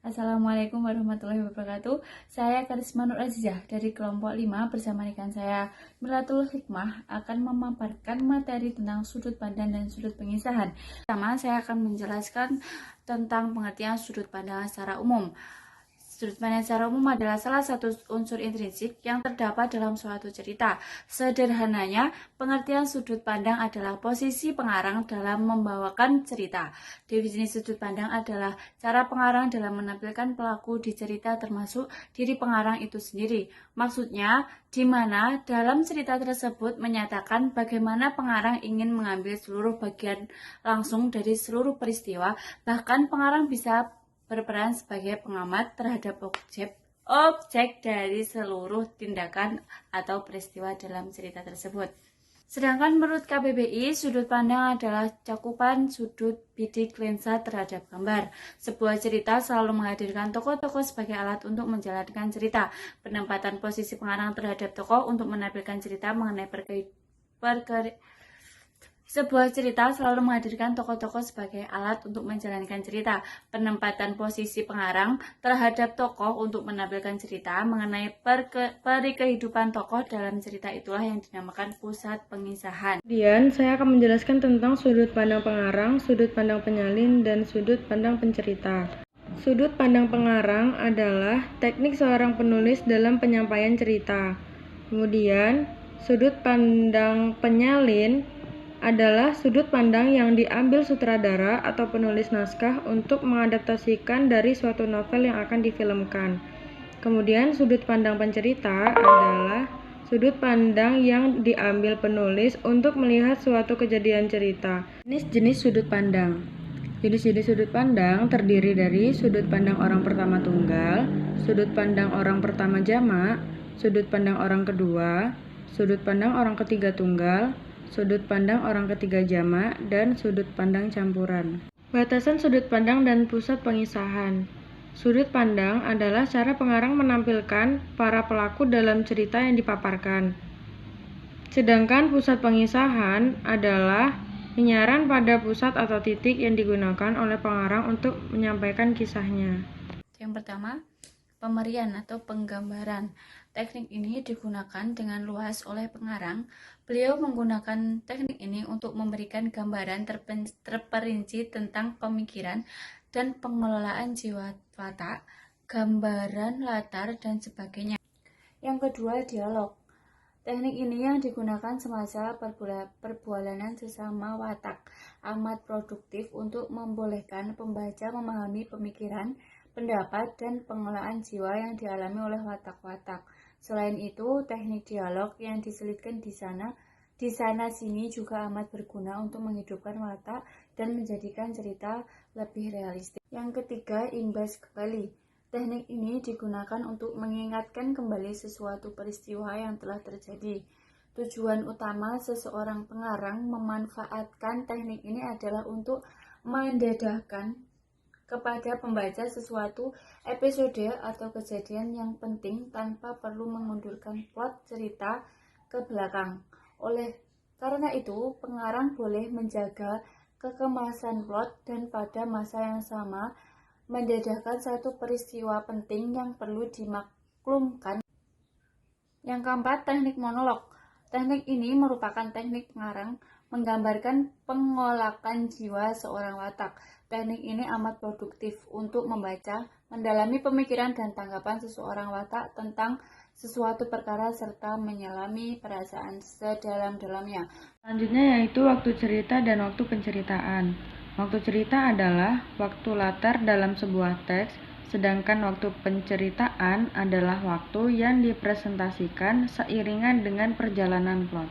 Assalamualaikum warahmatullahi wabarakatuh. Saya Karisma Nur Azizah dari kelompok 5 bersama rekan saya Milatul Hikmah akan memaparkan materi tentang sudut pandang dan sudut pengisahan. Pertama, saya akan menjelaskan tentang pengertian sudut pandang secara umum. Sudut pandang secara umum adalah salah satu unsur intrinsik yang terdapat dalam suatu cerita. Sederhananya, pengertian sudut pandang adalah posisi pengarang dalam membawakan cerita. Definisi sudut pandang adalah cara pengarang dalam menampilkan pelaku di cerita termasuk diri pengarang itu sendiri. Maksudnya, di mana dalam cerita tersebut menyatakan bagaimana pengarang ingin mengambil seluruh bagian langsung dari seluruh peristiwa, bahkan pengarang bisa berperan sebagai pengamat terhadap objek dari seluruh tindakan atau peristiwa dalam cerita tersebut. Sedangkan menurut KBBI, sudut pandang adalah cakupan sudut bidik lensa terhadap gambar. Sebuah cerita selalu menghadirkan tokoh-tokoh sebagai alat untuk menjalankan cerita. Penempatan posisi pengarang terhadap tokoh untuk menampilkan cerita mengenai Sebuah cerita selalu menghadirkan tokoh-tokoh sebagai alat untuk menjalankan cerita. Penempatan posisi pengarang terhadap tokoh untuk menampilkan cerita mengenai peri kehidupan tokoh dalam cerita itulah yang dinamakan pusat pengisahan. Kemudian saya akan menjelaskan tentang sudut pandang pengarang, sudut pandang penyalin, dan sudut pandang pencerita. Sudut pandang pengarang adalah teknik seorang penulis dalam penyampaian cerita. Kemudian, sudut pandang penyalin adalah sudut pandang yang diambil sutradara atau penulis naskah untuk mengadaptasikan dari suatu novel yang akan difilmkan. Kemudian sudut pandang pencerita adalah sudut pandang yang diambil penulis untuk melihat suatu kejadian cerita. Jenis-jenis sudut pandang. Jenis-jenis sudut pandang terdiri dari sudut pandang orang pertama tunggal, sudut pandang orang pertama jamak, sudut pandang orang kedua, sudut pandang orang ketiga tunggal, sudut pandang orang ketiga jamak, dan sudut pandang campuran. Batasan sudut pandang dan pusat pengisahan. Sudut pandang adalah cara pengarang menampilkan para pelaku dalam cerita yang dipaparkan. Sedangkan pusat pengisahan adalah penyaran pada pusat atau titik yang digunakan oleh pengarang untuk menyampaikan kisahnya. Yang pertama, pemerian atau penggambaran. Teknik ini digunakan dengan luas oleh pengarang. Beliau menggunakan teknik ini untuk memberikan gambaran terperinci tentang pemikiran dan pengelolaan jiwa watak, gambaran latar, dan sebagainya. Yang kedua, dialog. Teknik ini yang digunakan semasa perbualanan sesama watak amat produktif untuk membolehkan pembaca memahami pemikiran, pendapat, dan pengelolaan jiwa yang dialami oleh watak-watak. Selain itu, teknik dialog yang diselipkan di sana-sini juga amat berguna untuk menghidupkan watak dan menjadikan cerita lebih realistis. Yang ketiga, imbas kembali. Teknik ini digunakan untuk mengingatkan kembali sesuatu peristiwa yang telah terjadi. Tujuan utama seseorang pengarang memanfaatkan teknik ini adalah untuk mendedahkan kepada pembaca sesuatu episode atau kejadian yang penting tanpa perlu mengundurkan plot cerita ke belakang. Karena itu, pengarang boleh menjaga kekemasan plot dan pada masa yang sama mendedahkan satu peristiwa penting yang perlu dimaklumkan. Yang keempat, teknik monolog. Teknik ini merupakan teknik pengarang menggambarkan pengolakan jiwa seorang watak. Teknik ini amat produktif untuk membaca, mendalami pemikiran dan tanggapan seseorang watak tentang sesuatu perkara serta menyelami perasaan sedalam-dalamnya. Selanjutnya yaitu waktu cerita dan waktu penceritaan. Waktu cerita adalah waktu latar dalam sebuah teks, sedangkan waktu penceritaan adalah waktu yang dipresentasikan seiringan dengan perjalanan plot.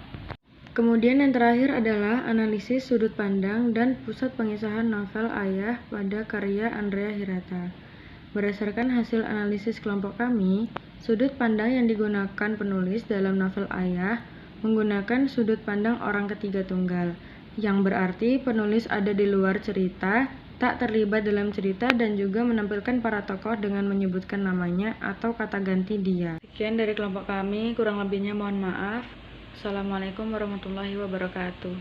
Kemudian yang terakhir adalah analisis sudut pandang dan pusat pengisahan novel Ayah pada karya Andrea Hirata. Berdasarkan hasil analisis kelompok kami, sudut pandang yang digunakan penulis dalam novel Ayah menggunakan sudut pandang orang ketiga tunggal, yang berarti penulis ada di luar cerita, tak terlibat dalam cerita, dan juga menampilkan para tokoh dengan menyebutkan namanya atau kata ganti dia. Sekian dari kelompok kami, kurang lebihnya mohon maaf. Assalamualaikum warahmatullahi wabarakatuh.